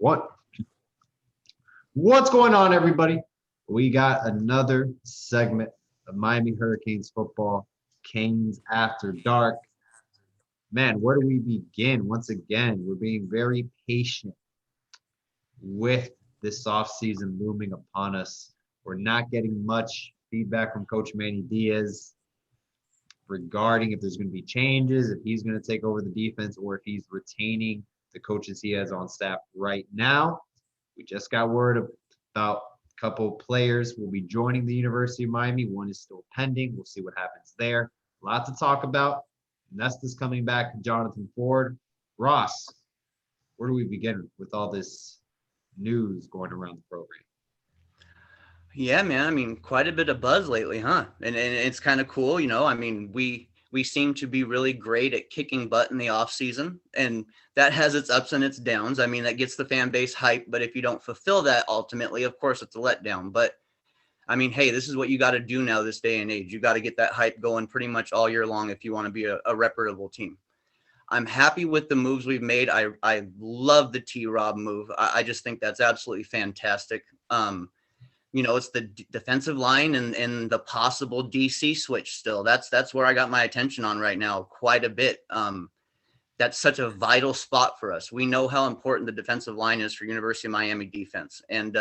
What? What's going on, everybody? We got another segment of Miami Hurricanes football, Canes After Dark. Man, where do we begin? Once again, we're being very patient with this offseason looming upon us. We're not getting much feedback from Coach Manny Diaz regarding if there's going to be changes, if he's going to take over the defense, or if he's retaining the coaches he has on staff right now. We just got word about a couple of players will be joining the University of Miami. One is still pending. We'll see what happens there. A lot to talk about. Nesta's coming back. Jonathan Ford. Ross, where do we begin with all this news going around the program? Yeah, man. I mean, quite a bit of buzz lately, huh? And it's kind of cool, you know. I mean, we seem to be really great at kicking butt in the off season, and that has its ups and its downs. I mean, that gets the fan base hype, but if you don't fulfill that ultimately, of course, it's a letdown. But I mean, hey, this is what you got to do now this day and age. You got to get that hype going pretty much all year long if you want to be a reputable team. I'm happy with the moves we've made. I love the T-Rob move. I just think that's absolutely fantastic. You know, it's the defensive line and the possible DC switch still. That's where I got my attention on right now quite a bit. That's such a vital spot for us. We know how important the defensive line is for University of Miami defense. And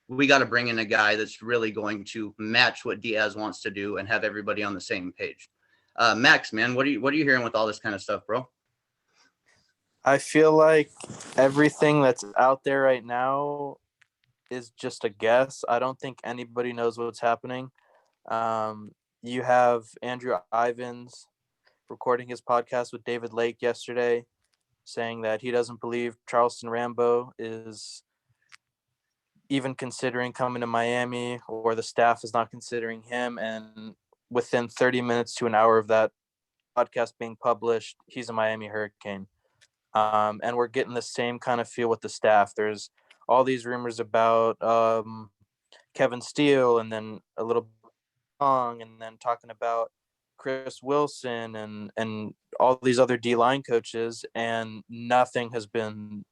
we got to bring in a guy that's really going to match what Diaz wants to do and have everybody on the same page. Max, man, what are you hearing with all this kind of stuff, bro? I feel like everything that's out there right now is just a guess. I don't think anybody knows what's happening. You have Andrew Ivins recording his podcast with David Lake yesterday, saying that he doesn't believe Charleston Rambo is even considering coming to Miami, or the staff is not considering him. And within 30 minutes to an hour of that podcast being published, he's a Miami Hurricane. And we're getting the same kind of feel with the staff. There's all these rumors about Kevin Steele, and then a little long, and then talking about Chris Wilson and all these other D-line coaches, and nothing has been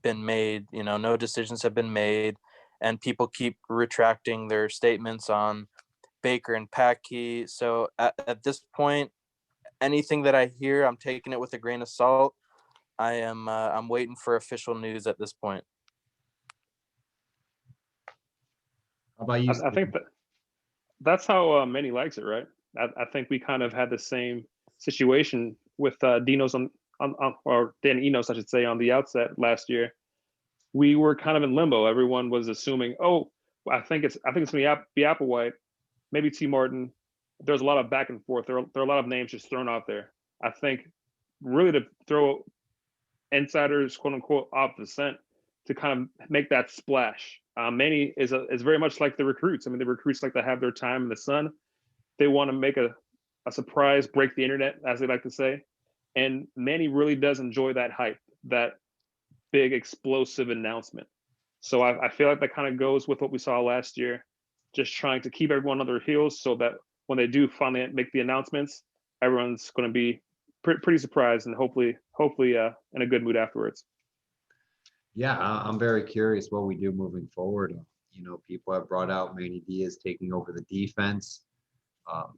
made. You know, no decisions have been made, and people keep retracting their statements on Baker and Packey. So at this point, anything that I hear, I'm taking it with a grain of salt. I'm waiting for official news at this point. How about you? I think that's how Manny likes it, right? I think we kind of had the same situation with Dino's on or Dan Enos, I should say, on the outset last year. We were kind of in limbo. Everyone was assuming, I think it's going to be Applewhite, maybe T. Martin. There's a lot of back and forth. There are a lot of names just thrown out there. I think really to throw insiders, quote unquote, off the scent to kind of make that splash. Manny is very much like the recruits. I mean, the recruits like to have their time in the sun. They want to make a surprise, break the internet, as they like to say. And Manny really does enjoy that hype, that big explosive announcement. So I feel like that kind of goes with what we saw last year, just trying to keep everyone on their heels so that when they do finally make the announcements, everyone's going to be pretty surprised and hopefully in a good mood afterwards. Yeah, I'm very curious what we do moving forward. You know, people have brought out Manny Diaz taking over the defense.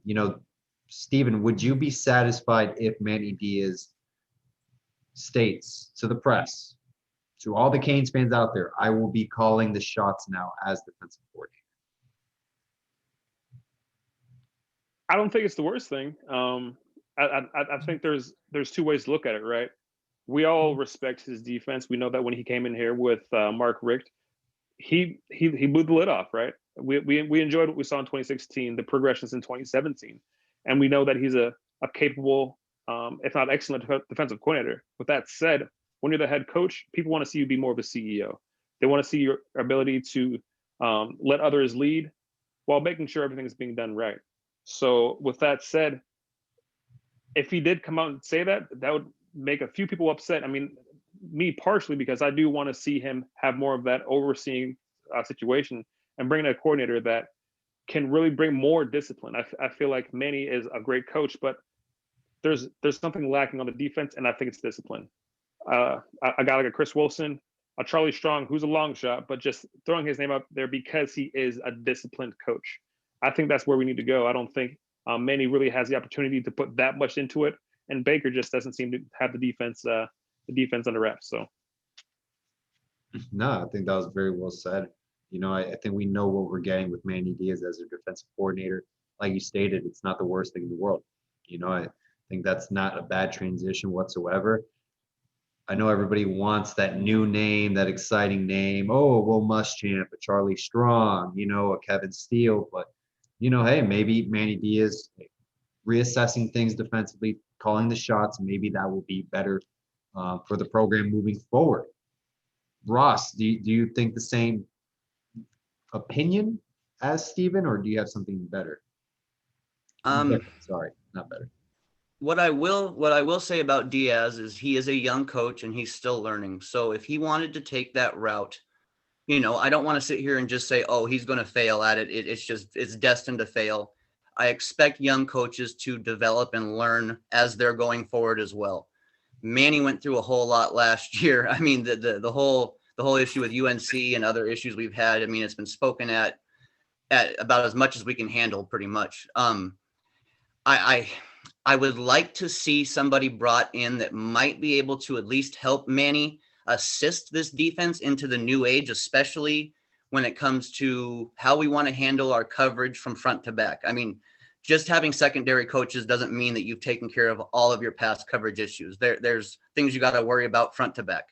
You know, Steven, would you be satisfied if Manny Diaz states to the press, to all the Canes fans out there, I will be calling the shots now as defensive coordinator? I don't think it's the worst thing. I think there's two ways to look at it, right? We all respect his defense. We know that when he came in here with Mark Richt, he blew the lid off, right? We enjoyed what we saw in 2016, the progressions in 2017, and we know that he's a capable, if not excellent, defensive coordinator. With that said, when you're the head coach, people want to see you be more of a CEO. They want to see your ability to let others lead while making sure everything is being done right. So with that said, if he did come out and say that, that would make a few people upset. I mean, me partially, because I do want to see him have more of that overseeing situation and bring in a coordinator that can really bring more discipline. I feel like Manny is a great coach, but there's something lacking on the defense, and I think it's discipline. A guy like a Chris Wilson, a Charlie Strong, who's a long shot, but just throwing his name up there because he is a disciplined coach. I think that's where we need to go. I don't think Manny really has the opportunity to put that much into it, and Baker just doesn't seem to have the defense under wraps. So. No, I think that was very well said. I think we know what we're getting with Manny Diaz as a defensive coordinator. Like you stated, it's not the worst thing in the world. I think that's not a bad transition whatsoever. I know everybody wants that new name, that exciting name. Oh, Will Muschamp, a Charlie Strong, a Kevin Steele. But, hey, maybe Manny Diaz reassessing things defensively, calling the shots. Maybe that will be better for the program moving forward. Ross, do you think the same opinion as Steven, or do you have something better? Sorry, not better. What I will say about Diaz is he is a young coach and he's still learning. So if he wanted to take that route, I don't want to sit here and just say, oh, he's going to fail at it. It's destined to fail. I expect young coaches to develop and learn as they're going forward as well. Manny went through a whole lot last year. I mean, the whole issue with UNC and other issues we've had. I mean, it's been spoken at about as much as we can handle, pretty much. I would like to see somebody brought in that might be able to at least help Manny assist this defense into the new age, especially when it comes to how we want to handle our coverage from front to back. I mean, just having secondary coaches doesn't mean that you've taken care of all of your past coverage issues. There's things you got to worry about front to back.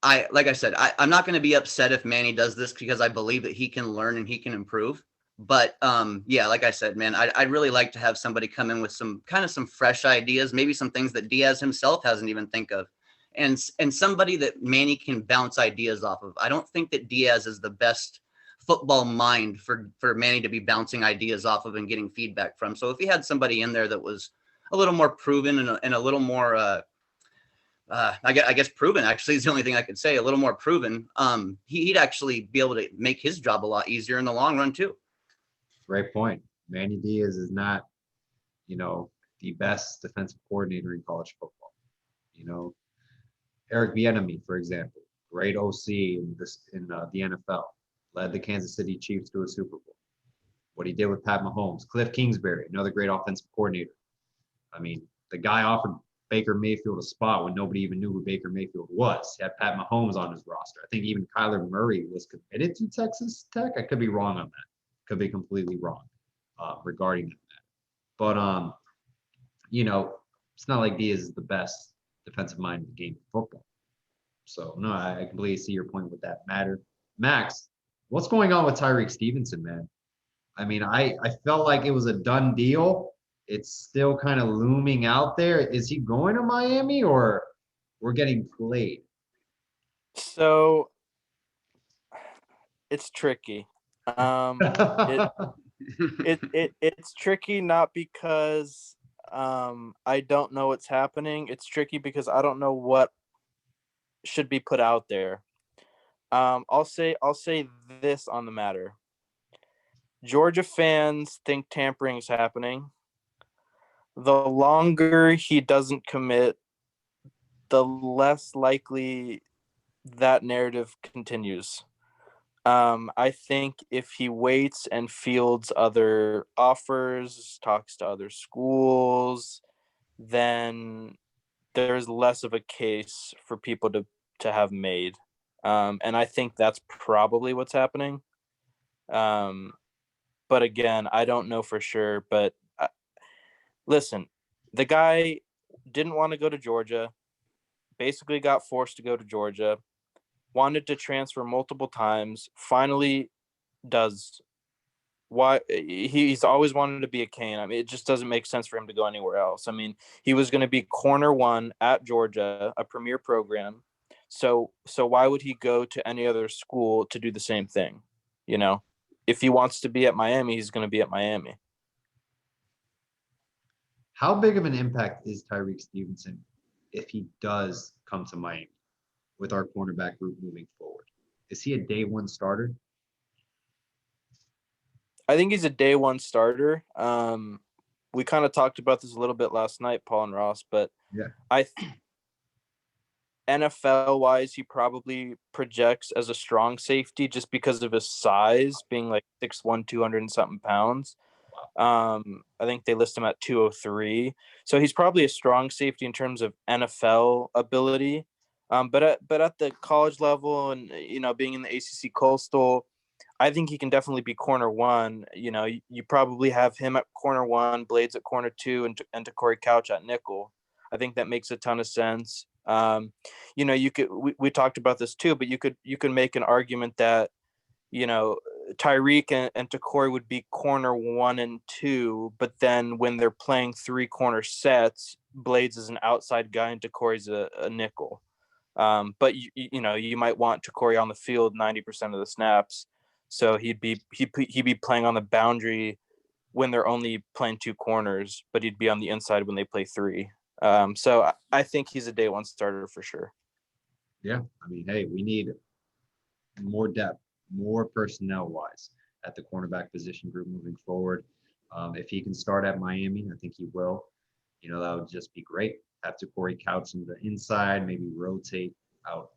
Like I said, I'm not going to be upset if Manny does this because I believe that he can learn and he can improve. But yeah, like I said, man, I'd really like to have somebody come in with some fresh ideas, maybe some things that Diaz himself hasn't even think of, and somebody that Manny can bounce ideas off of. I don't think that Diaz is the best football mind for Manny to be bouncing ideas off of and getting feedback from. So if he had somebody in there that was a little more proven and a little more, I guess proven actually is the only thing I could say, a little more proven, he'd actually be able to make his job a lot easier in the long run too. Great point. Manny Diaz is not, the best defensive coordinator in college football. Eric Bieniemy, for example, great OC in the NFL, led the Kansas City Chiefs to a Super Bowl. What he did with Pat Mahomes, Cliff Kingsbury, another great offensive coordinator. I mean, the guy offered Baker Mayfield a spot when nobody even knew who Baker Mayfield was. He had Pat Mahomes on his roster. I think even Kyler Murray was committed to Texas Tech. I could be wrong on that. Could be completely wrong regarding that. But, it's not like Diaz is the best defensive mind in the game of football. So, no, I completely see your point with that matter. Max, what's going on with Tyrique Stevenson, man? I mean, I felt like it was a done deal. It's still kind of looming out there. Is he going to Miami or we're getting played? So it's tricky. It's tricky not because I don't know what's happening. It's tricky because I don't know what should be put out there. I'll say this on the matter. Georgia fans think tampering is happening. The longer he doesn't commit, the less likely that narrative continues. I think if he waits and fields other offers, talks to other schools, then there's less of a case for people to have made. And I think that's probably what's happening. But again, I don't know for sure. But listen, the guy didn't want to go to Georgia, basically got forced to go to Georgia, wanted to transfer multiple times, finally does. Why he's always wanted to be a Cane. I mean, it just doesn't make sense for him to go anywhere else. I mean, he was going to be corner one at Georgia, a premier program. So why would he go to any other school to do the same thing? If he wants to be at Miami, he's going to be at Miami. How big of an impact is Tyrique Stevenson if he does come to Miami with our cornerback group moving forward? Is he a day one starter? I think he's a day one starter. We kind of talked about this a little bit last night, Paul and Ross, but yeah, NFL wise, he probably projects as a strong safety just because of his size, being like 6'1", 200 and something pounds. I think they list him at 203. So he's probably a strong safety in terms of NFL ability. But at the college level and, being in the ACC Coastal, I think he can definitely be corner one. You probably have him at corner one, Blades at corner two, and Corey Couch at nickel. I think that makes a ton of sense. We talked about this too, but you could make an argument that, Tyrique and Corey would be corner 1 and 2, but then when they're playing 3 corner sets, Blades is an outside guy and Corey's a nickel. But you might want Corey on the field 90% of the snaps, so he'd be playing on the boundary when they're only playing 2 corners, but he'd be on the inside when they play 3. So I think he's a day one starter for sure. Yeah, I mean, hey, we need more depth, more personnel-wise at the cornerback position group moving forward. If he can start at Miami, I think he will. That would just be great. Have Corey Couch in the inside, maybe rotate out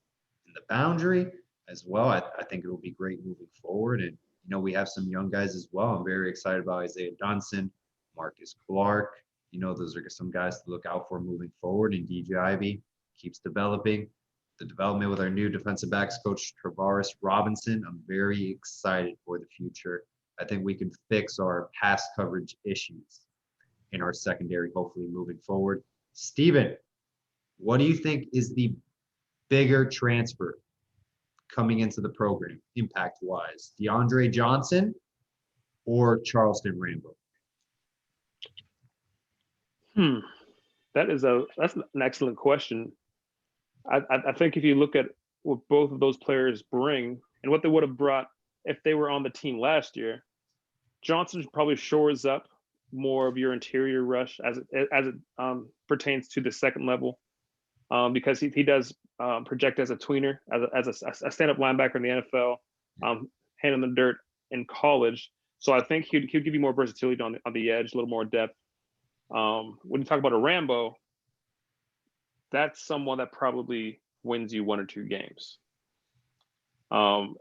in the boundary as well. I think it will be great moving forward. And, we have some young guys as well. I'm very excited about Isaiah Johnson, Marcus Clark. Those are some guys to look out for moving forward. And DJ Ivy keeps developing. The development with our new defensive backs coach, Travaris Robinson. I'm very excited for the future. I think we can fix our pass coverage issues in our secondary, hopefully moving forward. Steven, what do you think is the bigger transfer coming into the program, impact-wise? DeAndre Johnson or Charleston Rambo? That's an excellent question. I think if you look at what both of those players bring and what they would have brought if they were on the team last year, Johnson probably shores up more of your interior rush as it pertains to the second level, because he does project as a tweener, as a stand-up linebacker in the NFL, hand in the dirt in college. So I think he'd give you more versatility on the edge, a little more depth. When you talk about a Rambo, that's someone that probably wins you 1 or 2 games. And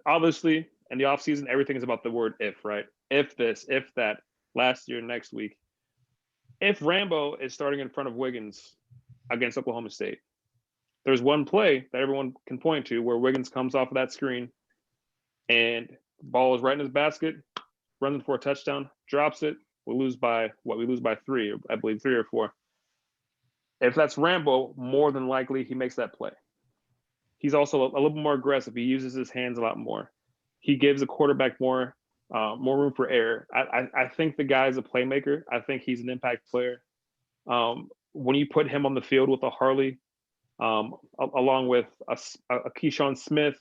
obviously in the offseason, everything is about the word if, right? If this, if that, last year, next week. If Rambo is starting in front of Wiggins against Oklahoma State, there's one play that everyone can point to where Wiggins comes off of that screen and the ball is right in his basket, runs for a touchdown, drops it. We lose by 3, I believe 3 or 4. If that's Rambo, more than likely he makes that play. He's also a little more aggressive. He uses his hands a lot more. He gives the quarterback more room for error. I think the guy's a playmaker. I think he's an impact player. When you put him on the field with a Harley, along with a Keyshawn Smith,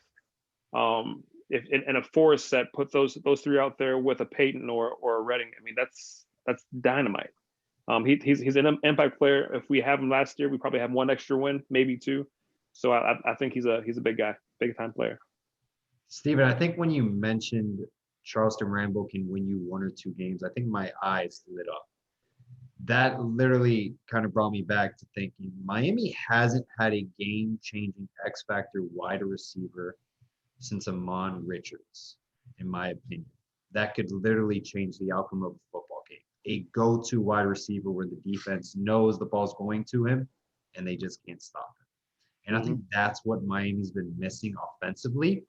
if in a Forrest set, put those 3 out there with a Peyton or a Redding. I mean, that's dynamite. He's an impact player. If we have him last year, we probably have 1 extra win, maybe 2. So I think he's a big guy, big time player. Steven, I think when you mentioned Charleston Rambo can win you 1 or 2 games, I think my eyes lit up. That literally kind of brought me back to thinking Miami hasn't had a game-changing X-factor wide receiver since Amon Richards, in my opinion. That could literally change the outcome of a football game. A go-to wide receiver where the defense knows the ball's going to him and they just can't stop him. And I think that's what Miami's been missing offensively.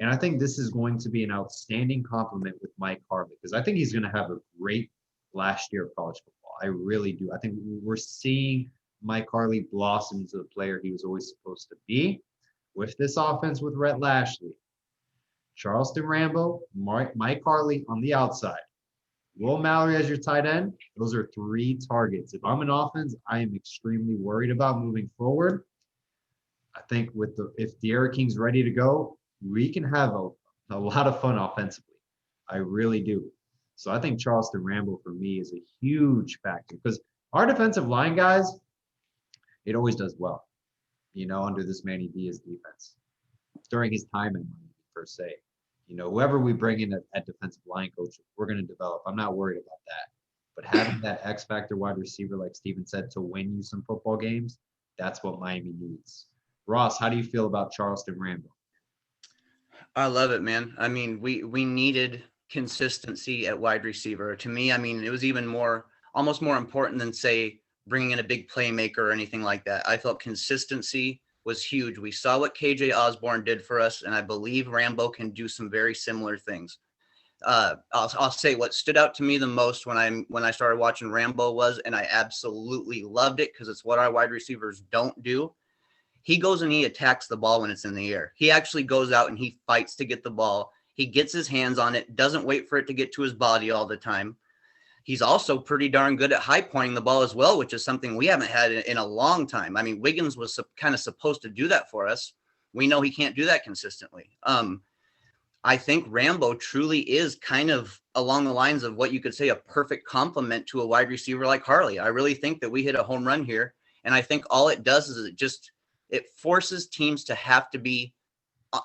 And I think this is going to be an outstanding compliment with Mike Harley, because I think he's going to have a great last year of college football. I really do. I think we're seeing Mike Harley blossom into the player he was always supposed to be with this offense with Rhett Lashley. Charleston Rambo, Mike Harley on the outside. Will Mallory as your tight end. Those are 3 targets. If I'm an offense, I am extremely worried about moving forward. I think if De'Ara King's ready to go, we can have a lot of fun offensively. I really do. So I think Charleston Rambo for me is a huge factor, because our defensive line guys, it always does well, under this Manny Diaz defense during his time in Miami per se. Whoever we bring in at defensive line coach, we're going to develop. I'm not worried about that. But having that X factor wide receiver, like Steven said, to win you some football games, That's what Miami needs. Ross, how do you feel about Charleston Rambo? I love it, man. I mean, we needed consistency at wide receiver. To me, I mean, it was even almost more important than, say, bringing in a big playmaker or anything like that. I felt consistency was huge. We saw what KJ Osborne did for us, and I believe Rambo can do some very similar things. I'll say what stood out to me the most when I started watching Rambo was, and I absolutely loved it because it's what our wide receivers don't do. He goes and he attacks the ball when it's in the air. He actually goes out and he fights to get the ball. He gets his hands on it, doesn't wait for it to get to his body all the time. He's also pretty darn good at high pointing the ball as well, which is something we haven't had in a long time. I mean, Wiggins was kind of supposed to do that for us. We know he can't do that consistently. I think Rambo truly is kind of along the lines of what you could say a perfect complement to a wide receiver like Harley. I really think that we hit a home run here. And I think all it does is it forces teams to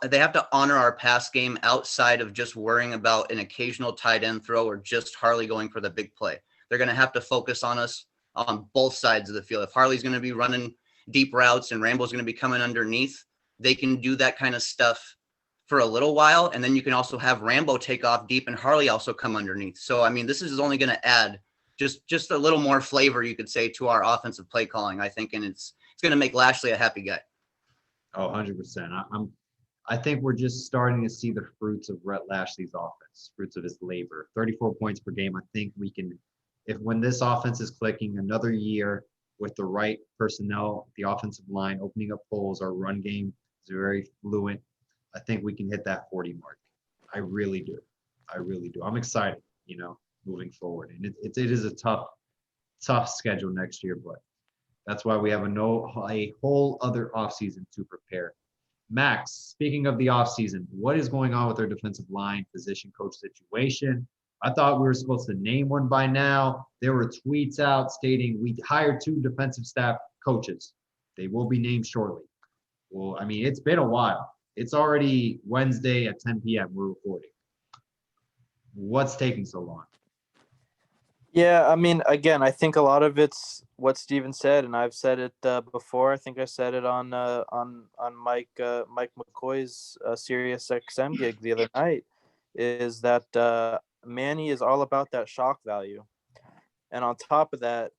they have to honor our pass game outside of just worrying about an occasional tight end throw or just Harley going for the big play. They're going to have to focus on us on both sides of the field. If Harley's going to be running deep routes and Rambo's going to be coming underneath, they can do that kind of stuff for a little while. And then you can also have Rambo take off deep and Harley also come underneath. So, I mean, this is only going to add just a little more flavor, you could say, to our offensive play calling, I think. And it's going to make Lashley a happy guy. Oh, 100%. I think we're just starting to see the fruits of Rhett Lashley's offense, fruits of his labor. 34 points per game. I think we can, when this offense is clicking, another year with the right personnel, the offensive line, opening up holes, our run game is very fluent. I think we can hit that 40 mark. I really do. I'm excited, moving forward. And it is a tough schedule next year, but that's why we have a whole other offseason to prepare. Max, speaking of the offseason, what is going on with our defensive line position coach situation? I thought we were supposed to name one by now. There were tweets out stating we hired 2 defensive staff coaches. They will be named shortly. Well, I mean, it's been a while. It's already Wednesday at 10 p.m. We're recording. What's taking so long? Yeah, I mean, again, I think a lot of it's what Steven said, and I've said it before. I think I said it on Mike McCoy's Sirius XM gig the other night. Is that Manny is all about that shock value, and on top of that,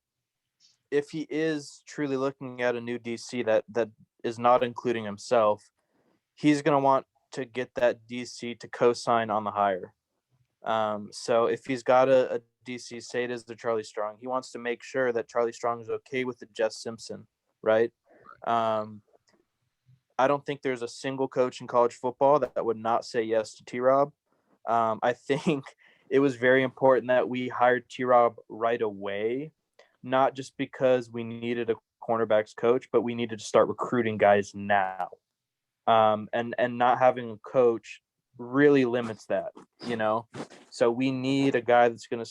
if he is truly looking at a new DC that is not including himself, he's going to want to get that DC to co-sign on the hire. So if he's got a DC, say it is the Charlie Strong, he wants to make sure that Charlie Strong is okay with the Jess Simpson, right? I don't think there's a single coach in college football that would not say yes to T-Rob. I think it was very important that we hired T-Rob right away, not just because we needed a cornerbacks coach, but we needed to start recruiting guys now. And not having a coach really limits that, So we need a guy that's going to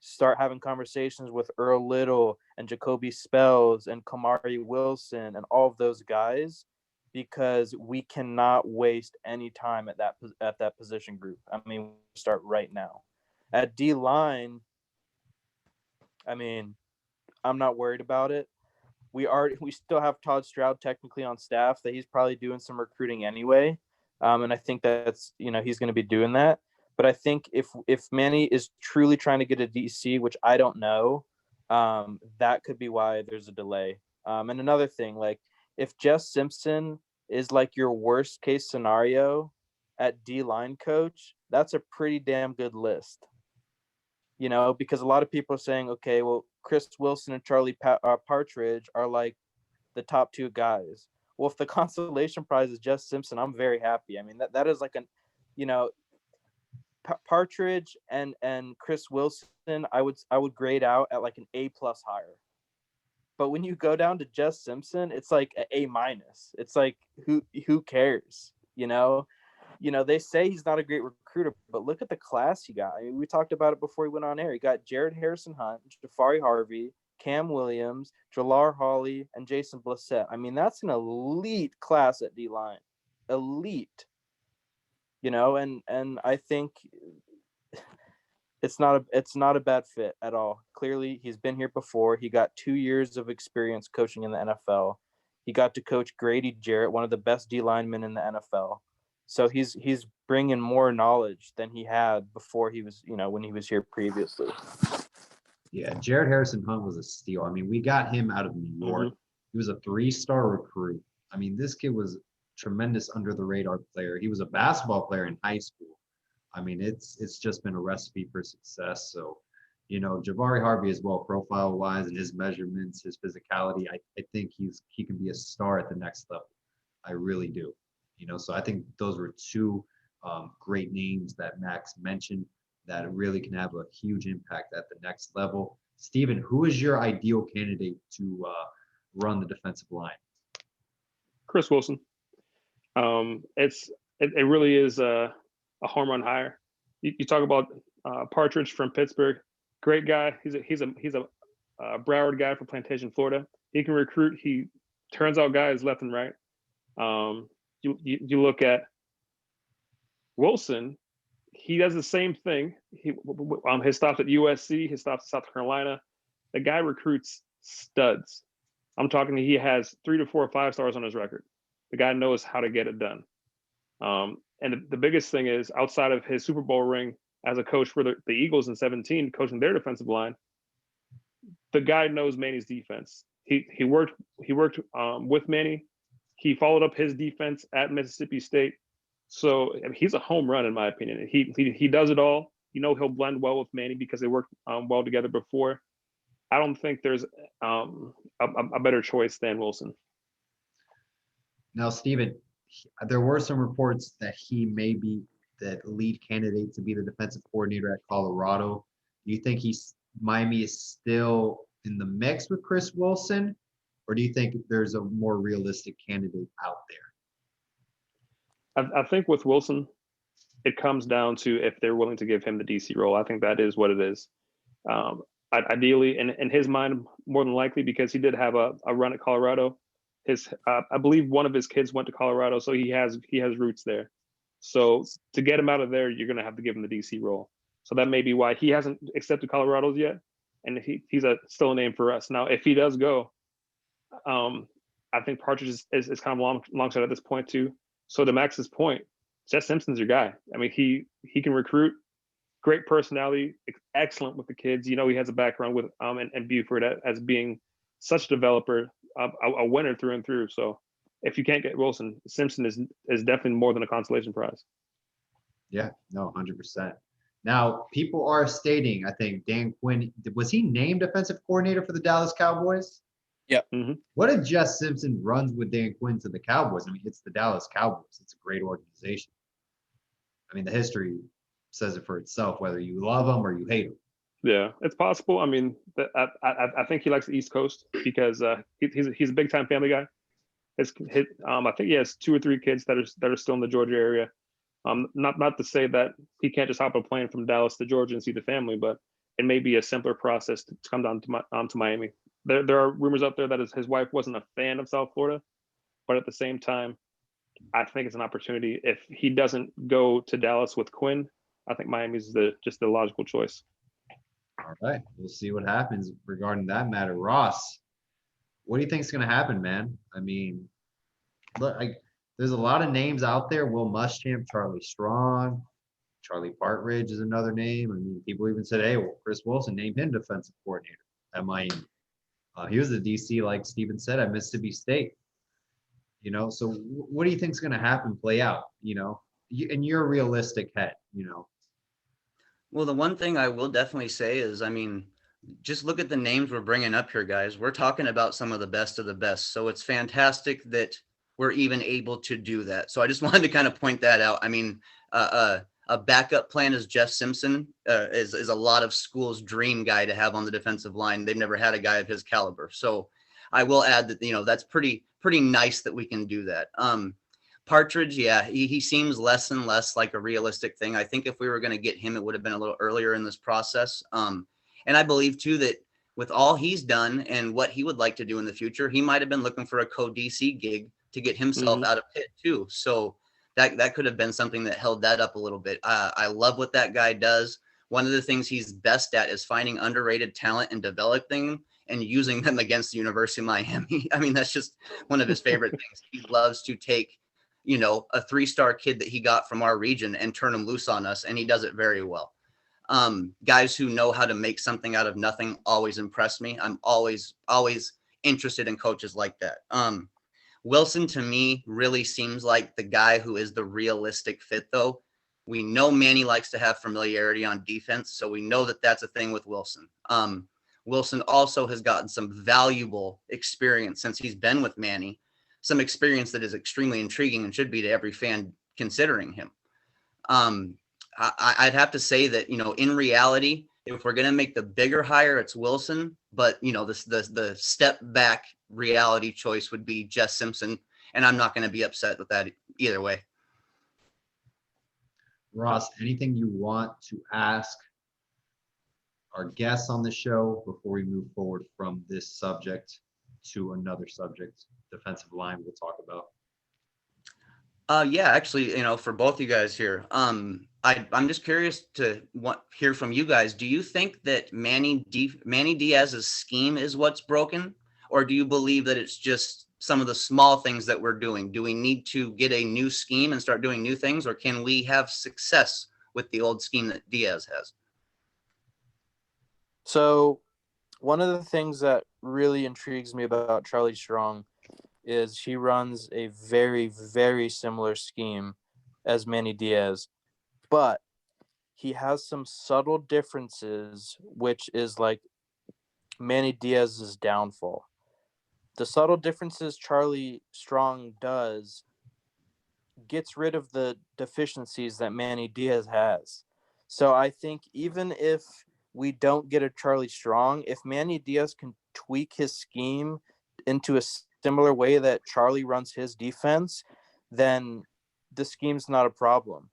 start having conversations with Earl Little and Jacoby Spells and Kamari Wilson and all of those guys, because we cannot waste any time at that position group. I mean, start right now. At D-line, I mean, I'm not worried about it. We still have Todd Stroud technically on staff that he's probably doing some recruiting anyway. And I think that's, he's going to be doing that. But I think if Manny is truly trying to get a DC, which I don't know, that could be why there's a delay. And another thing, like if Jess Simpson is like your worst case scenario at D-line coach, that's a pretty damn good list. Because a lot of people are saying, okay, well, Chris Wilson and Charlie Partridge are like the top 2 guys. Well, if the consolation prize is Jess Simpson, I'm very happy. I mean, that is like Partridge and Chris Wilson, I would grade out at like an A+ higher. But when you go down to Jess Simpson, it's like an A-. It's like who cares? They say he's not a great recruiter, but look at the class he got. I mean, we talked about it before he went on air. He got Jared Harrison Hunt, Jafari Harvey, Cam Williams, Jalar Hawley, and Jason Blissett. I mean, that's an elite class at D-line. Elite. And I think it's not a bad fit at all. Clearly, he's been here before. He got 2 years of experience coaching in the NFL. He got to coach Grady Jarrett, one of the best D linemen in the NFL. So he's bringing more knowledge than he had before he was, when he was here previously. Yeah, Jared Harrison Hunt was a steal. I mean, we got him out of New York. He was a 3-star recruit. I mean, this kid was tremendous under the radar player. He was a basketball player in high school. I mean, it's just been a recipe for success. So, Jabari Harvey as well, profile wise, and his measurements, his physicality, I think he can be a star at the next level. I really do. So I think those were two great names that Max mentioned that really can have a huge impact at the next level. Steven, who is your ideal candidate to run the defensive line? Chris Wilson. It really is a home run hire. You talk about Partridge from Pittsburgh, great guy. He's a Broward guy from Plantation, Florida. He can recruit. He turns out guys left and right. You look at Wilson. He does the same thing. His stops at USC, his stops at South Carolina. The guy recruits studs. I'm talking. He has 3 to 4 or 5 stars on his record. The guy knows how to get it done. And the biggest thing is, outside of his Super Bowl ring as a coach for the Eagles in 2017, coaching their defensive line, the guy knows Manny's defense. He worked with Manny. He followed up his defense at Mississippi State. So he's a home run in my opinion. He does it all. He'll blend well with Manny because they worked well together before. I don't think there's a better choice than Wilson. Now, Steven, there were some reports that he may be the lead candidate to be the defensive coordinator at Colorado. Do you think Miami is still in the mix with Chris Wilson, or do you think there's a more realistic candidate out there? I think with Wilson, it comes down to if they're willing to give him the DC role. I think that is what it is. Ideally, in his mind, more than likely, because he did have a run at Colorado. I believe one of his kids went to Colorado, so he has roots there. So to get him out of there, you're going to have to give him the DC role. So that may be why he hasn't accepted Colorado's yet, and he's still a name for us. Now, if he does go, I think Partridge is kind of long shot at this point too. So to Max's point, Jeff Simpson's your guy. I mean, he can recruit, great personality, excellent with the kids. He has a background with and Buford as being such a developer, a winner through and through. So if you can't get Wilson, Simpson is definitely more than a consolation prize. Yeah, no, 100%. Now, people are stating, I think Dan Quinn, was he named defensive coordinator for the Dallas Cowboys? Yep. Mm-hmm. What if Jeff Simpson runs with Dan Quinn to the Cowboys? I mean, it's the Dallas Cowboys. It's a great organization. I mean, the history says it for itself, whether you love them or you hate them. Yeah, it's possible. I mean, I think he likes the East Coast because he's a big time family guy. I think he has 2 or 3 kids that are still in the Georgia area. Not to say that he can't just hop a plane from Dallas to Georgia and see the family, but it may be a simpler process to come down to Miami. There are rumors out there that his wife wasn't a fan of South Florida, but at the same time, I think it's an opportunity. If he doesn't go to Dallas with Quinn, I think Miami's just the logical choice. All right, we'll see what happens regarding that matter. Ross, what do you think is going to happen, man? I mean, look, there's a lot of names out there. Will Muschamp, Charlie Strong, Charlie Partridge is another name. I mean, people even said, hey, well, Chris Wilson, named him defensive coordinator at Miami. He was the DC, like Steven said, at Mississippi State. So what do you think is going to happen, play out, in your realistic head, Well, the one thing I will definitely say is, I mean, just look at the names we're bringing up here, guys. We're talking about some of the best of the best. So it's fantastic that we're even able to do that. So I just wanted to kind of point that out. I mean, a backup plan is Jeff Simpson is a lot of schools' dream guy to have on the defensive line. They've never had a guy of his caliber. So I will add that, that's pretty nice that we can do that. Partridge, yeah, he seems less and less like a realistic thing. I think if we were going to get him, it would have been a little earlier in this process. And I believe too that with all he's done and what he would like to do in the future, he might have been looking for a co-DC gig to get himself out of Pitt too. So that could have been something that held that up a little bit. I love what that guy does. One of the things he's best at is finding underrated talent and developing and using them against the University of Miami. I mean, that's just one of his favorite things. He loves to take, you know, a 3-star kid that he got from our region and turn him loose on us, and he does it very well. Guys who know how to make something out of nothing always impress me. I'm always interested in coaches like that. Wilson to me really seems like the guy who is the realistic fit, though. We know Manny likes to have familiarity on defense, so we know that that's a thing with Wilson. Wilson also has gotten some valuable experience since he's been with Manny, some experience that is extremely intriguing and should be to every fan considering him. I'd have to say that, you know, in reality, if we're going to make the bigger hire, it's Wilson. But, you know, the step back reality choice would be Jess Simpson. And I'm not going to be upset with that either way. Ross, anything you want to ask our guests on the show before we move forward from this subject to another subject, defensive line we'll talk about? Yeah, actually, you know, for both you guys here, I'm just curious to hear from you guys. Do you think that Manny Diaz's scheme is what's broken, or do you believe that it's just some of the small things that we're doing? Do we need to get a new scheme and start doing new things, or can we have success with the old scheme that Diaz has? So one of the things that really intrigues me about Charlie Strong is he runs a very, very similar scheme as Manny Diaz, but he has some subtle differences, which is like Manny Diaz's downfall. The subtle differences Charlie Strong does gets rid of the deficiencies that Manny Diaz has. So I think even if we don't get a Charlie Strong, if Manny Diaz can tweak his scheme into a similar way that Charlie runs his defense, then the scheme's not a problem.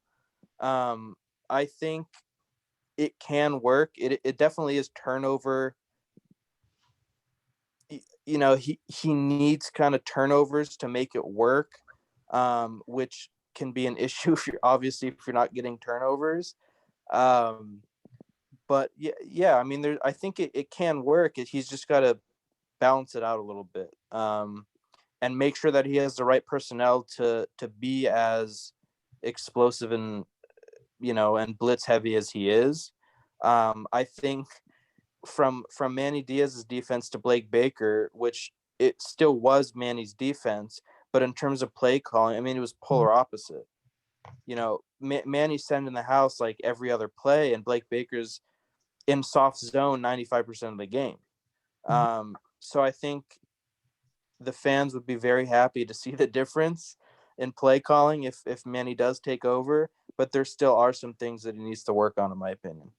I think it can work. It definitely is turnover. You know, he needs kind of turnovers to make it work, which can be an issue if you're not getting turnovers. But yeah, I mean, I think it can work. He's just got to balance it out a little bit, and make sure that he has the right personnel to be as explosive and, you know, and blitz heavy as he is. I think from Manny Diaz's defense to Blake Baker, which it still was Manny's defense, but in terms of play calling, I mean, it was polar opposite. You know, Manny's sending the house like every other play, and Blake Baker's in soft zone 95% of the game. So I think the fans would be very happy to see the difference in play calling if Manny does take over, but there still are some things that he needs to work on, in my opinion.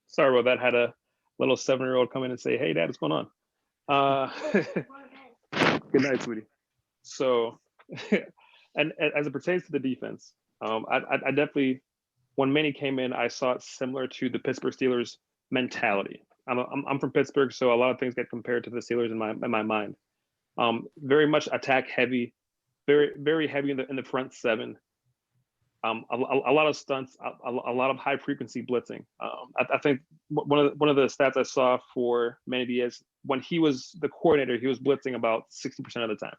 Sorry about that. Had a little 7-year-old come in and say, "Hey, Dad, what's going on?" Good night, sweetie. So, and as it pertains to the defense, I definitely, when Manny came in, I saw it similar to the Pittsburgh Steelers mentality. I'm from Pittsburgh, so a lot of things get compared to the Steelers in my mind. Very much attack heavy, very very heavy in the front seven. A lot of stunts, a lot of high frequency blitzing. I think one of the stats I saw for Manny Diaz, when he was the coordinator, he was blitzing about 60% of the time.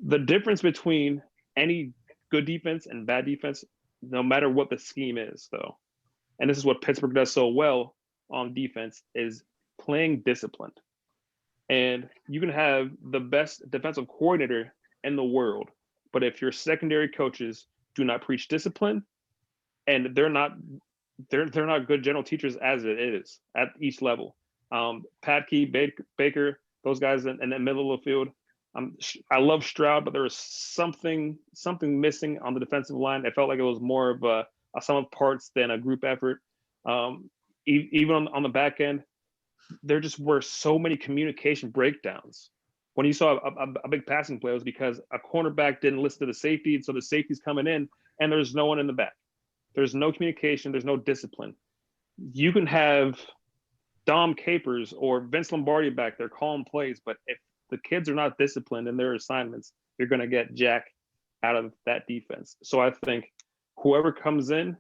The difference between any good defense and bad defense, no matter what the scheme is, though, and this is what Pittsburgh does so well on defense, is playing disciplined. And you can have the best defensive coordinator in the world, but if your secondary coaches do not preach discipline, and they're not good general teachers as it is at each level. Patke, Baker, those guys in the middle of the field. I love Stroud, but there was something missing on the defensive line. It felt like it was more of a sum of parts than a group effort. Even on the back end, there just were so many communication breakdowns. When you saw a big passing play, it was because a cornerback didn't listen to the safety, and so the safety's coming in, and there's no one in the back. There's no communication. There's no discipline. You can have Dom Capers or Vince Lombardi back there calling plays, but if the kids are not disciplined in their assignments, you're going to get jack out of that defense. So I think whoever comes in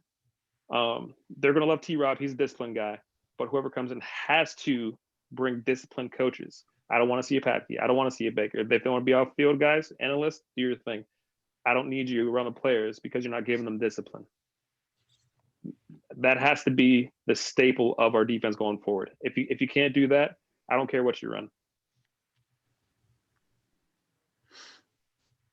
They're going to love T-Rob. He's a disciplined guy. But whoever comes in has to bring disciplined coaches. I don't want to see a Patkey. I don't want to see a Baker. If they want to be off-field guys, analysts, do your thing. I don't need you around the players because you're not giving them discipline. That has to be the staple of our defense going forward. If you can't do that, I don't care what you run.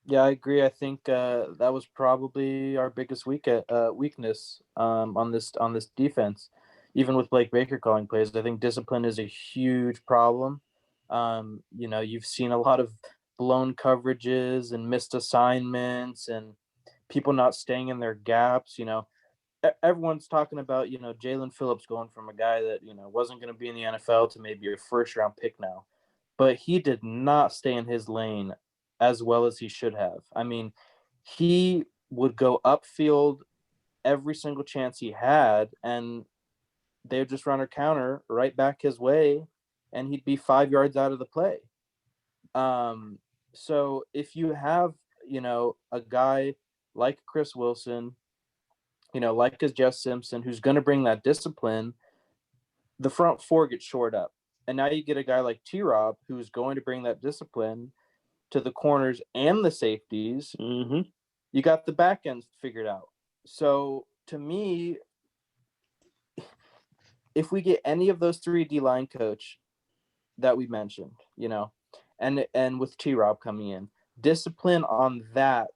Yeah, I agree. I think that was probably our biggest weakness on this defense. Even with Blake Baker calling plays, I think discipline is a huge problem. You've seen a lot of blown coverages and missed assignments and people not staying in their gaps. Everyone's talking about, Jalen Phillips going from a guy that, wasn't going to be in the NFL to maybe a first round pick now. But he did not stay in his lane as well as he should have. I mean, he would go upfield every single chance he had, and they would just run a counter right back his way, and he'd be 5 yards out of the play. So if you have, a guy like Chris Wilson, like as Jeff Simpson, who's going to bring that discipline, the front four gets shored up. And now you get a guy like T-Rob who's going to bring that discipline to the corners and the safeties. Mm-hmm. You got the back end figured out. So to me, if we get any of those three D-line coach that we mentioned, and with T-Rob coming in, discipline on that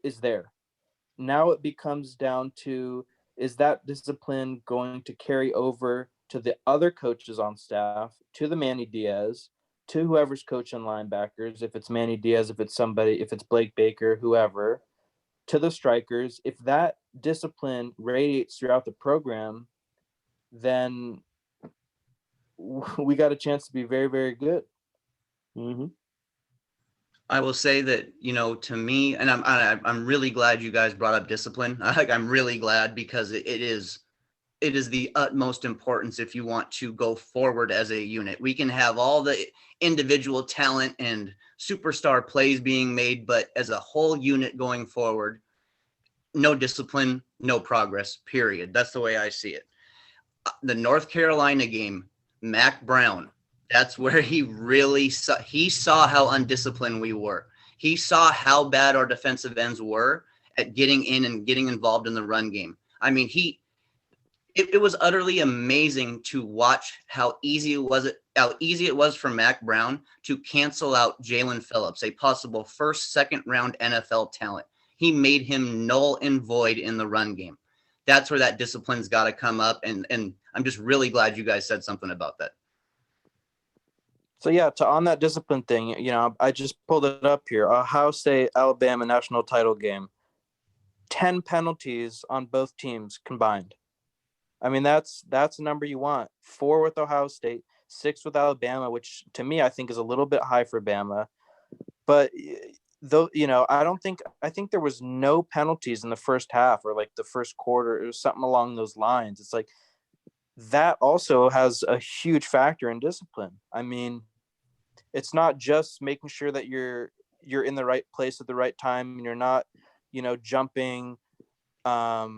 is there. Now it becomes down to, is that discipline going to carry over to the other coaches on staff, to the Manny Diaz, to whoever's coaching linebackers, if it's Manny Diaz, if it's Blake Baker, whoever, to the strikers. If that discipline radiates throughout the program, then we got a chance to be very, very good. Mm-hmm. I will say that, to me, and I'm really glad you guys brought up discipline. I'm really glad because it is the utmost importance if you want to go forward as a unit. We can have all the individual talent and superstar plays being made, but as a whole unit going forward, no discipline, no progress, period. That's the way I see it. The North Carolina game, Mac Brown, that's where he really saw how undisciplined we were. He saw how bad our defensive ends were at getting in and getting involved in the run game. I mean, it was utterly amazing to watch how easy it was for Mac Brown to cancel out Jalen Phillips, a possible first, second round NFL talent. He made him null and void in the run game. That's where that discipline's got to come up. And I'm just really glad you guys said something about that. So yeah, on that discipline thing, I just pulled it up here. Ohio State, Alabama national title game. 10 penalties on both teams combined. I mean, that's a number you want. 4 with Ohio State, 6 with Alabama, which to me I think is a little bit high for Bama. But though, I think there was no penalties in the first half or like the first quarter. It was something along those lines. It's like that also has a huge factor in discipline. I mean, it's not just making sure that you're in the right place at the right time and you're not, jumping a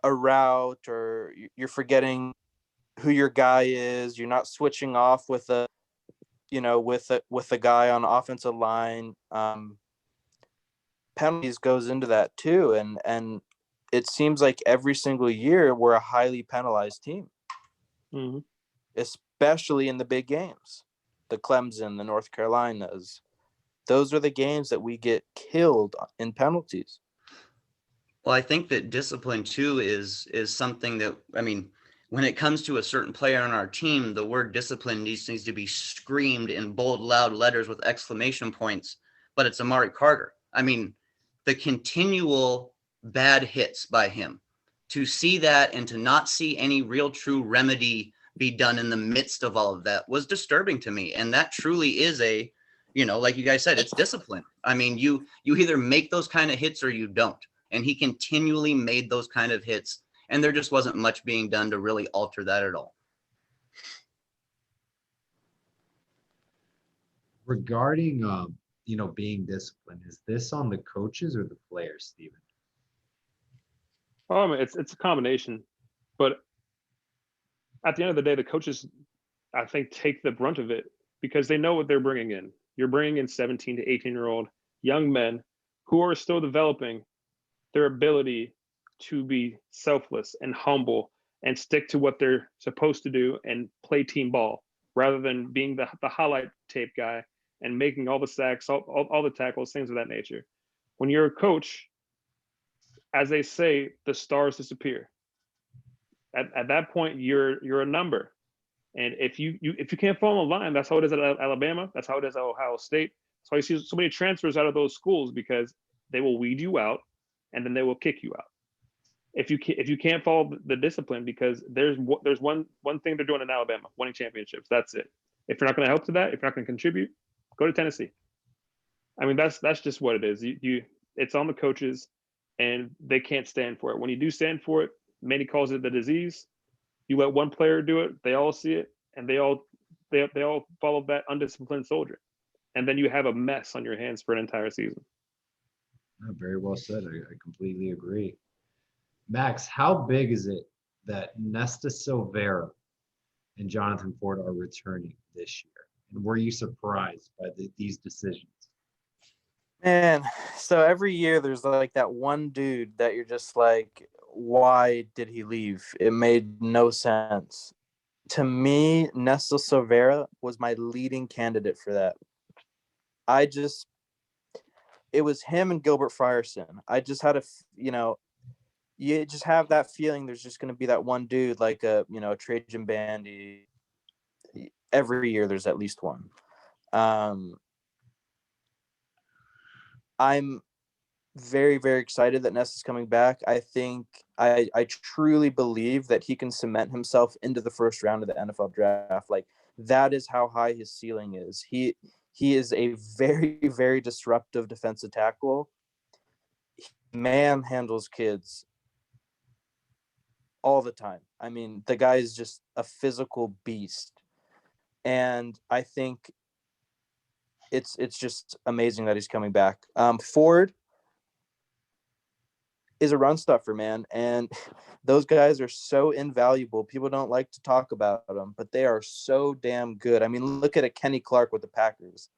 route or you're forgetting who your guy is. You're not switching off with a guy on offensive line. Penalties goes into that too. And it seems like every single year we're a highly penalized team, Mm-hmm. especially in the big games. The Clemson, the North Carolinas, those are the games that we get killed in penalties. Well, I think that discipline too is something that, I mean, when it comes to a certain player on our team, the word discipline needs to be screamed in bold, loud letters with exclamation points, but it's Amari Carter. I mean, the continual bad hits by him, to see that and to not see any real true remedy be done in the midst of all of that was disturbing to me. And that truly is like you guys said, it's discipline. I mean, you either make those kind of hits or you don't. And he continually made those kind of hits. And there just wasn't much being done to really alter that at all. Regarding, being disciplined, is this on the coaches or the players, Steven? Oh, I mean, it's a combination, but at the end of the day, the coaches, I think, take the brunt of it because they know what they're bringing in. You're bringing in 17 to 18-year-old young men who are still developing their ability to be selfless and humble and stick to what they're supposed to do and play team ball rather than being the highlight tape guy and making all the sacks, all the tackles, things of that nature. When you're a coach, as they say, the stars disappear. At that point, you're a number. And if you can't fall in line, that's how it is at Alabama. That's how it is at Ohio State. So you see so many transfers out of those schools because they will weed you out, and then they will kick you out. If you can't follow the discipline, because there's one thing they're doing in Alabama, winning championships. That's it. If you're not going to help to that, if you're not going to contribute, go to Tennessee. I mean, that's just what it is. It's on the coaches, and they can't stand for it. When you do stand for it, Manny calls it the disease. You let one player do it, they all see it, and they all follow that undisciplined soldier, and then you have a mess on your hands for an entire season. Very well said. I completely agree. Max, how big is it that Nesta Silvera and Jonathan Ford are returning this year? And were you surprised by these decisions? Man, so every year there's like that one dude that you're just like, why did he leave? It made no sense. To me, Nesta Silvera was my leading candidate for that. It was him and Gilbert Frierson. I just had you just have that feeling there's just going to be that one dude, like a Trajan Bandy. Every year there's at least one. I'm very, very excited that Ness is coming back. I think I truly believe that he can cement himself into the first round of the NFL draft. Like, that is how high his ceiling is. He is a very, very disruptive defensive tackle. He manhandles kids all the time. I mean, the guy is just a physical beast. And I think it's just amazing that he's coming back. Ford is a run stuffer, man. And those guys are so invaluable. People don't like to talk about them, but they are so damn good. I mean, look at a Kenny Clark with the Packers.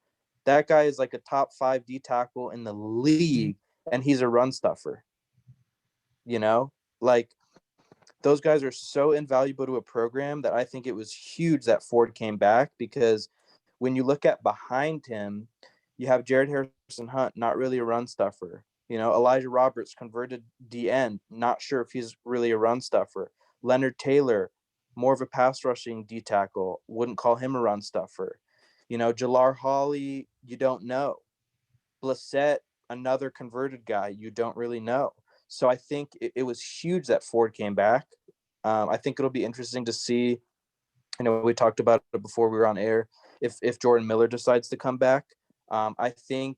That guy is like a top 5 D tackle in the league, and he's a run stuffer. Like, those guys are so invaluable to a program that I think it was huge that Ford came back, because when you look at behind him, you have Jared Harrison Hunt, not really a run stuffer. Elijah Roberts, converted D end, not sure if he's really a run stuffer. Leonard Taylor, more of a pass rushing D tackle, wouldn't call him a run stuffer. Jalar Hawley, you don't know. Blissett, another converted guy, you don't really know. So I think it was huge that Ford came back. I think it'll be interesting to see. We talked about it before we were on air. If Jordan Miller decides to come back, I think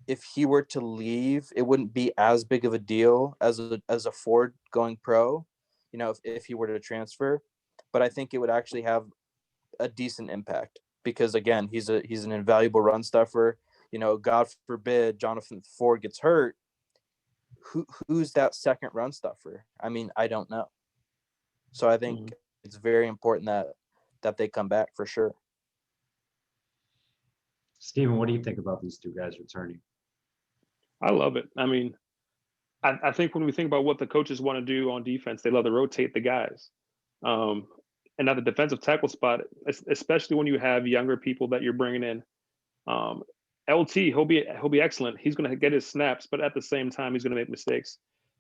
if he were to leave, it wouldn't be as big of a deal as a Ford going pro. If he were to transfer, but I think it would actually have a decent impact, because again, he's an invaluable run stuffer. God forbid Jonathan Ford gets hurt. Who's that second run stuffer? I mean, I don't know. So I think it's very important that they come back for sure. Steven, what do you think about these two guys returning? I love it. I mean, I think when we think about what the coaches want to do on defense, they love to rotate the guys. And at the defensive tackle spot, especially when you have younger people that you're bringing in, LT, he'll be excellent. He's going to get his snaps, but at the same time, he's going to make mistakes.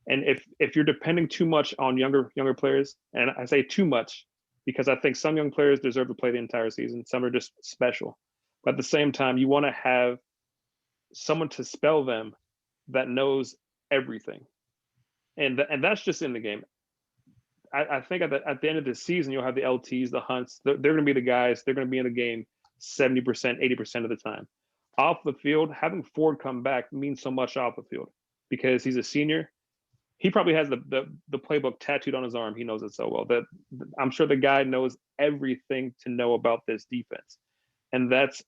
And if you're depending too much on younger players, and I say too much because I think some young players deserve to play the entire season, some are just special. But at the same time, you want to have someone to spell them that knows everything, and that's just in the game. I think at the end of the season, you'll have the LTs, the Hunts. They're going to be the guys. They're going to be in the game 70%, 80% of the time. Off the field, having Ford come back means so much off the field because he's a senior. He probably has the playbook tattooed on his arm. He knows it so well that I'm sure the guy knows everything to know about this defense, and that's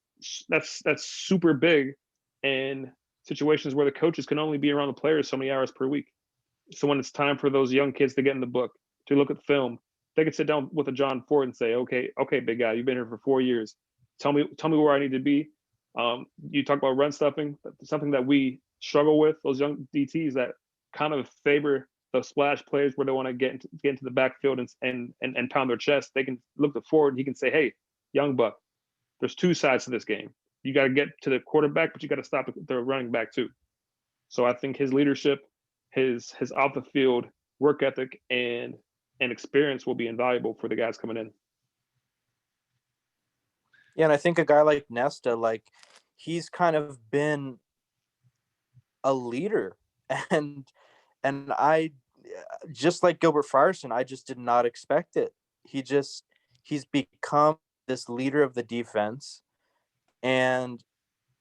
super big in situations where the coaches can only be around the players so many hours per week. So when it's time for those young kids to get in the book, to look at film, they can sit down with a John Ford and say, okay, big guy, you've been here for 4 years. Tell me where I need to be. You talk about run stuffing, something that we struggle with, those young DTs that kind of favor the splash plays where they want to get into the backfield and pound their chest. They can look to Ford. He can say, hey, young buck, there's two sides to this game. You got to get to the quarterback, but you got to stop the running back too. So I think his leadership, his off the field work ethic and experience will be invaluable for the guys coming in. Yeah, and I think a guy like Nesta, like he's kind of been a leader, and I just like Gilbert Frierson, I just did not expect it. He's become this leader of the defense, and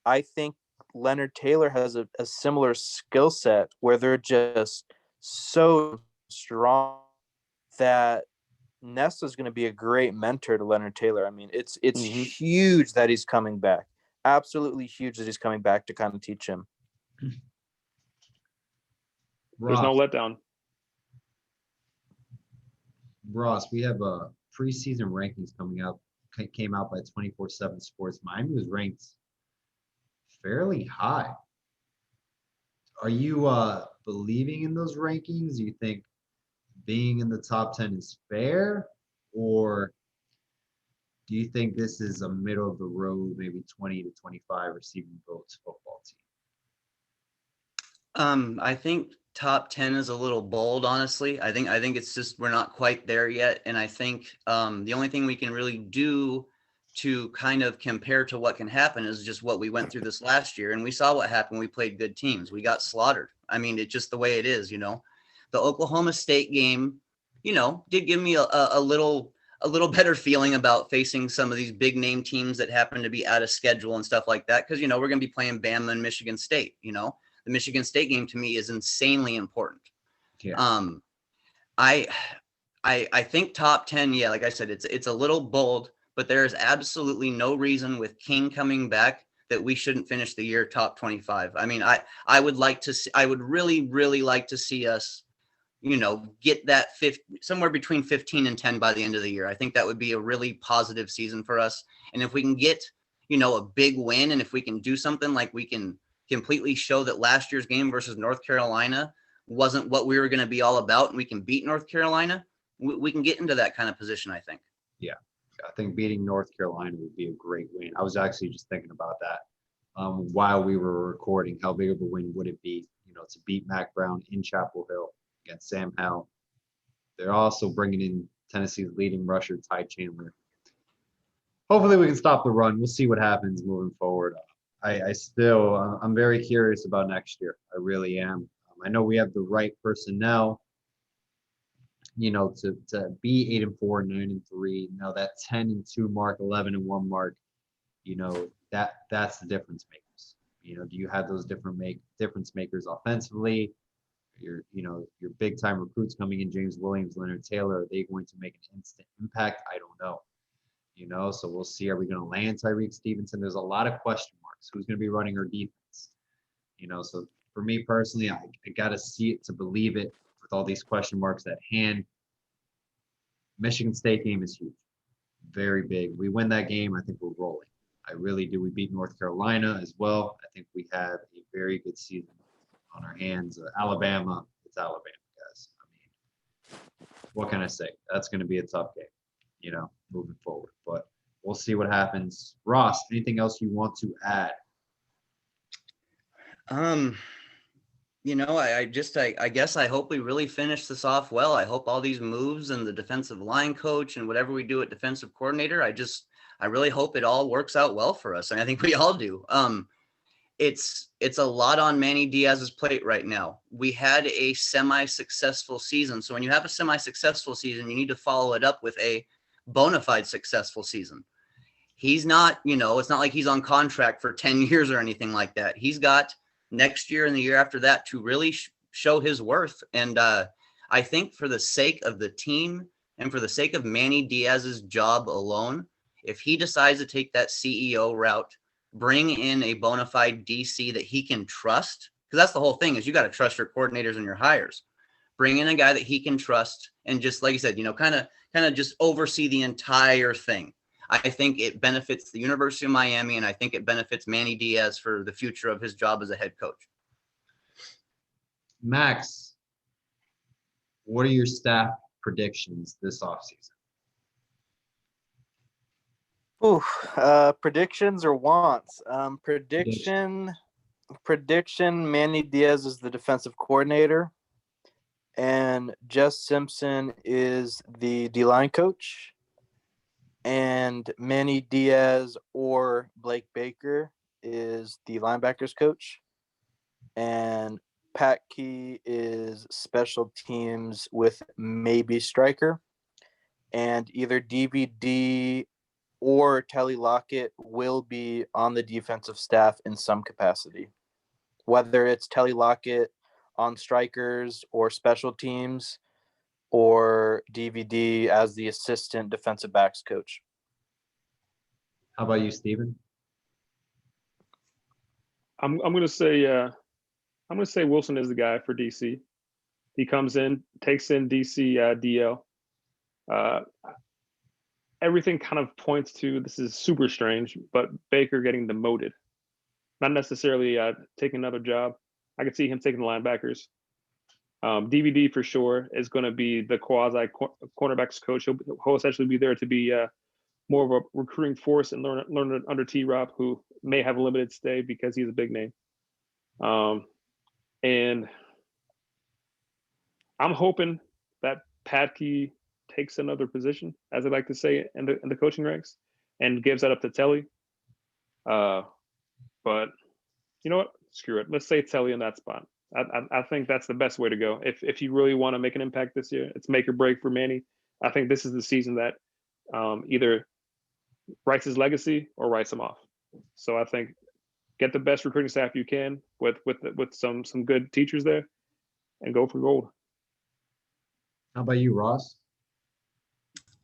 I think Leonard Taylor has a similar skill set where they're just so strong that Nesta's going to be a great mentor to Leonard Taylor. I mean, it's huge that he's coming back. Absolutely huge that he's coming back to kind of teach him. There's no letdown. Ross, we have preseason rankings coming up. Came out by 24/7 Sports. Miami was ranked fairly high. Are you believing in those rankings? Do you think being in the top 10 is fair, or do you think this is a middle of the road, maybe 20 to 25 receiving votes football team? I think top 10 is a little bold, honestly. I think it's just we're not quite there yet, and I think the only thing we can really do to kind of compare to what can happen is just what we went through this last year, and we saw what happened. We played good teams. We got slaughtered. I mean, it's just the way it is, you know. The Oklahoma State game, you know, did give me a little better feeling about facing some of these big name teams that happen to be out of schedule and stuff like that, because, you know, we're going to be playing Bama and Michigan State. You know, the Michigan State game to me is insanely important. Yeah. I think top 10, yeah, like I said, it's a little bold, but there is absolutely no reason with King coming back that we shouldn't finish the year top 25. I mean, I would like to see, I would really, really like to see us, you know, get that somewhere between 15 and 10 by the end of the year. I think that would be a really positive season for us. And if we can get, you know, a big win, and if we can do something like we can completely show that last year's game versus North Carolina wasn't what we were going to be all about, and we can beat North Carolina, we can get into that kind of position, I think. Yeah. I think beating North Carolina would be a great win. I was actually just thinking about that while we were recording. How big of a win would it be, you know, to beat Mac Brown in Chapel Hill against Sam Howell? They're also bringing in Tennessee's leading rusher, Ty Chandler. Hopefully we can stop the run. We'll see what happens moving forward. I'm very curious about next year. I really am. I know we have the right personnel, you know, to be 8-4, 9-3. Now that 10-2 mark, 11-1 mark, you know, that's the difference makers. You know, do you have those difference makers offensively? Your big time recruits coming in, James Williams, Leonard Taylor, are they going to make an instant impact? I don't know. You know, so we'll see. Are we going to land Tyrique Stevenson? There's a lot of question marks. Who's going to be running our defense? You know, so for me personally, I got to see it to believe it with all these question marks at hand. Michigan State game is huge, very big. We win that game, I think we're rolling. I really do. We beat North Carolina as well. I think we have a very good season on our hands. Alabama, it's Alabama, guys. I mean, what can I say? That's going to be a tough game, you know, moving forward. But we'll see what happens. Ross, anything else you want to add? You know, I guess I hope we really finish this off well. I hope all these moves and the defensive line coach and whatever we do at defensive coordinator, I really hope it all works out well for us. And I think we all do. It's a lot on Manny Diaz's plate right now. We had a semi-successful season. So when you have a semi-successful season, you need to follow it up with a bona fide successful season. He's not, you know, it's not like he's on contract for 10 years or anything like that. He's got next year and the year after that to really show his worth. And I think for the sake of the team and for the sake of Manny Diaz's job alone, if he decides to take that CEO route, bring in a bona fide DC that he can trust, because that's the whole thing, is you got to trust your coordinators and your hires. bring in a guy that he can trust, and just like you said, kind of just oversee the entire thing. I think it benefits the University of Miami, and I think it benefits Manny Diaz for the future of his job as a head coach. Max, what are your staff predictions this offseason? Predictions or wants? Prediction. Manny Diaz is the defensive coordinator, and Jess Simpson is the D-line coach, and Manny Diaz or Blake Baker is the linebackers coach, and Pat Key is special teams with maybe striker, and either DVD or Telly Lockett will be on the defensive staff in some capacity. Whether it's Telly Lockett on strikers or special teams, or DVD as the assistant defensive backs coach. How about you, Steven? I'm gonna say Wilson is the guy for DC. He comes in, takes in DC DL. Everything kind of points to, this is super strange, but Baker getting demoted. Not necessarily taking another job. I could see him taking the linebackers. DVD for sure is going to be the quasi cornerbacks coach. He'll essentially be there to be more of a recruiting force and learn under T-Rob, who may have a limited stay because he's a big name. And I'm hoping that Patke takes another position, as I like to say, in the coaching ranks, and gives that up to Telly. But you know what? Screw it. Let's say Telly in that spot. I think that's the best way to go. If you really want to make an impact this year, it's make or break for Manny. I think this is the season that either writes his legacy or writes him off. So I think get the best recruiting staff you can with some good teachers there, and go for gold. How about you, Ross?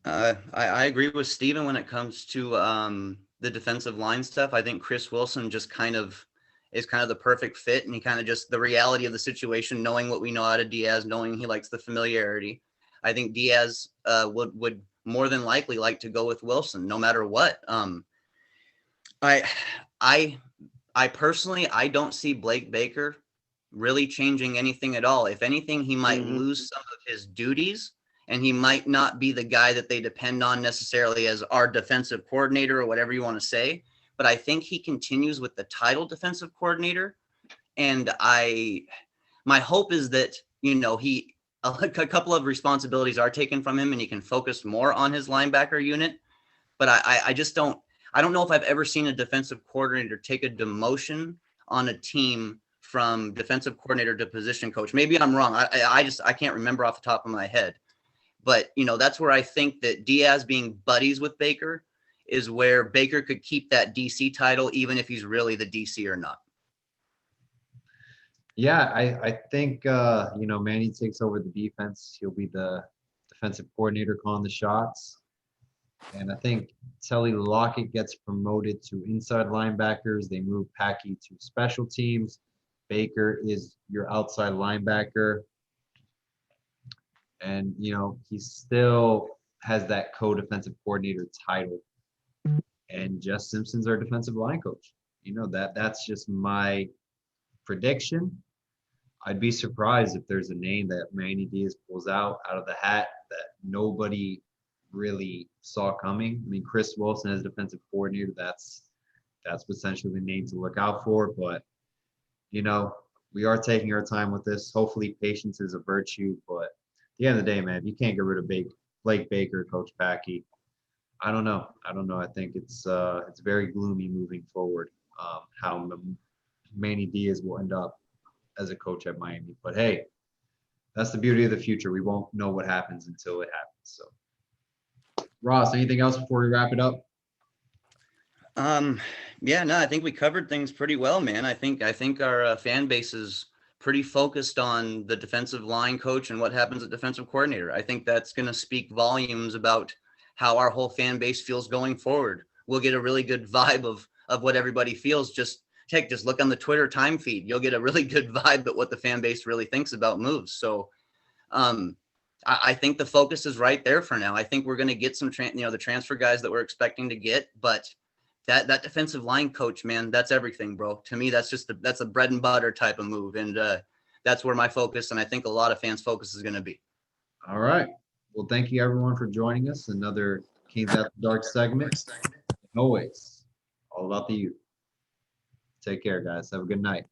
I agree with Steven when it comes to the defensive line stuff. I think Chris Wilson just is kind of the perfect fit, and he kind of just the reality of the situation, knowing what we know out of Diaz, knowing he likes the familiarity. I think Diaz would more than likely like to go with Wilson no matter what. I personally, I don't see Blake Baker really changing anything at all. If anything, he might lose some of his duties, and he might not be the guy that they depend on necessarily as our defensive coordinator or whatever you want to say. But I think he continues with the title defensive coordinator. And my hope is that, a couple of responsibilities are taken from him and he can focus more on his linebacker unit. But I don't know if I've ever seen a defensive coordinator take a demotion on a team from defensive coordinator to position coach. Maybe I'm wrong. I can't remember off the top of my head. But, that's where I think that Diaz being buddies with Baker is where Baker could keep that DC title, even if he's really the DC or not. Yeah, I think, Manny takes over the defense. He'll be the defensive coordinator calling the shots. And I think Telly Lockett gets promoted to inside linebackers. They move Packy to special teams. Baker is your outside linebacker. And, he still has that co-defensive coordinator title. And Jess Simpson's our defensive line coach. That's just my prediction. I'd be surprised if there's a name that Manny Diaz pulls out of the hat that nobody really saw coming. I mean, Chris Wilson as defensive coordinator, that's essentially the name to look out for. But, we are taking our time with this. Hopefully patience is a virtue. But at the end of the day, man, you can't get rid of Blake Baker, Coach Packy. I don't know. I think it's very gloomy moving forward how Manny Diaz will end up as a coach at Miami. But hey, that's the beauty of the future. We won't know what happens until it happens. So, Ross, anything else before we wrap it up? Yeah, no, I think we covered things pretty well, man. I think our fan base is pretty focused on the defensive line coach and what happens at defensive coordinator. I think that's going to speak volumes about how our whole fan base feels going forward. We'll get a really good vibe of what everybody feels. Just look on the Twitter time feed. You'll get a really good vibe at what the fan base really thinks about moves. So I think the focus is right there for now. I think we're going to get some, the transfer guys that we're expecting to get, but that defensive line coach, man, that's everything, bro. To me, that's a bread and butter type of move, and that's where my focus, and I think a lot of fans' focus is going to be. All right. Well, thank you everyone for joining us. Another Kings After Dark segment. And always all about the youth. Take care, guys. Have a good night.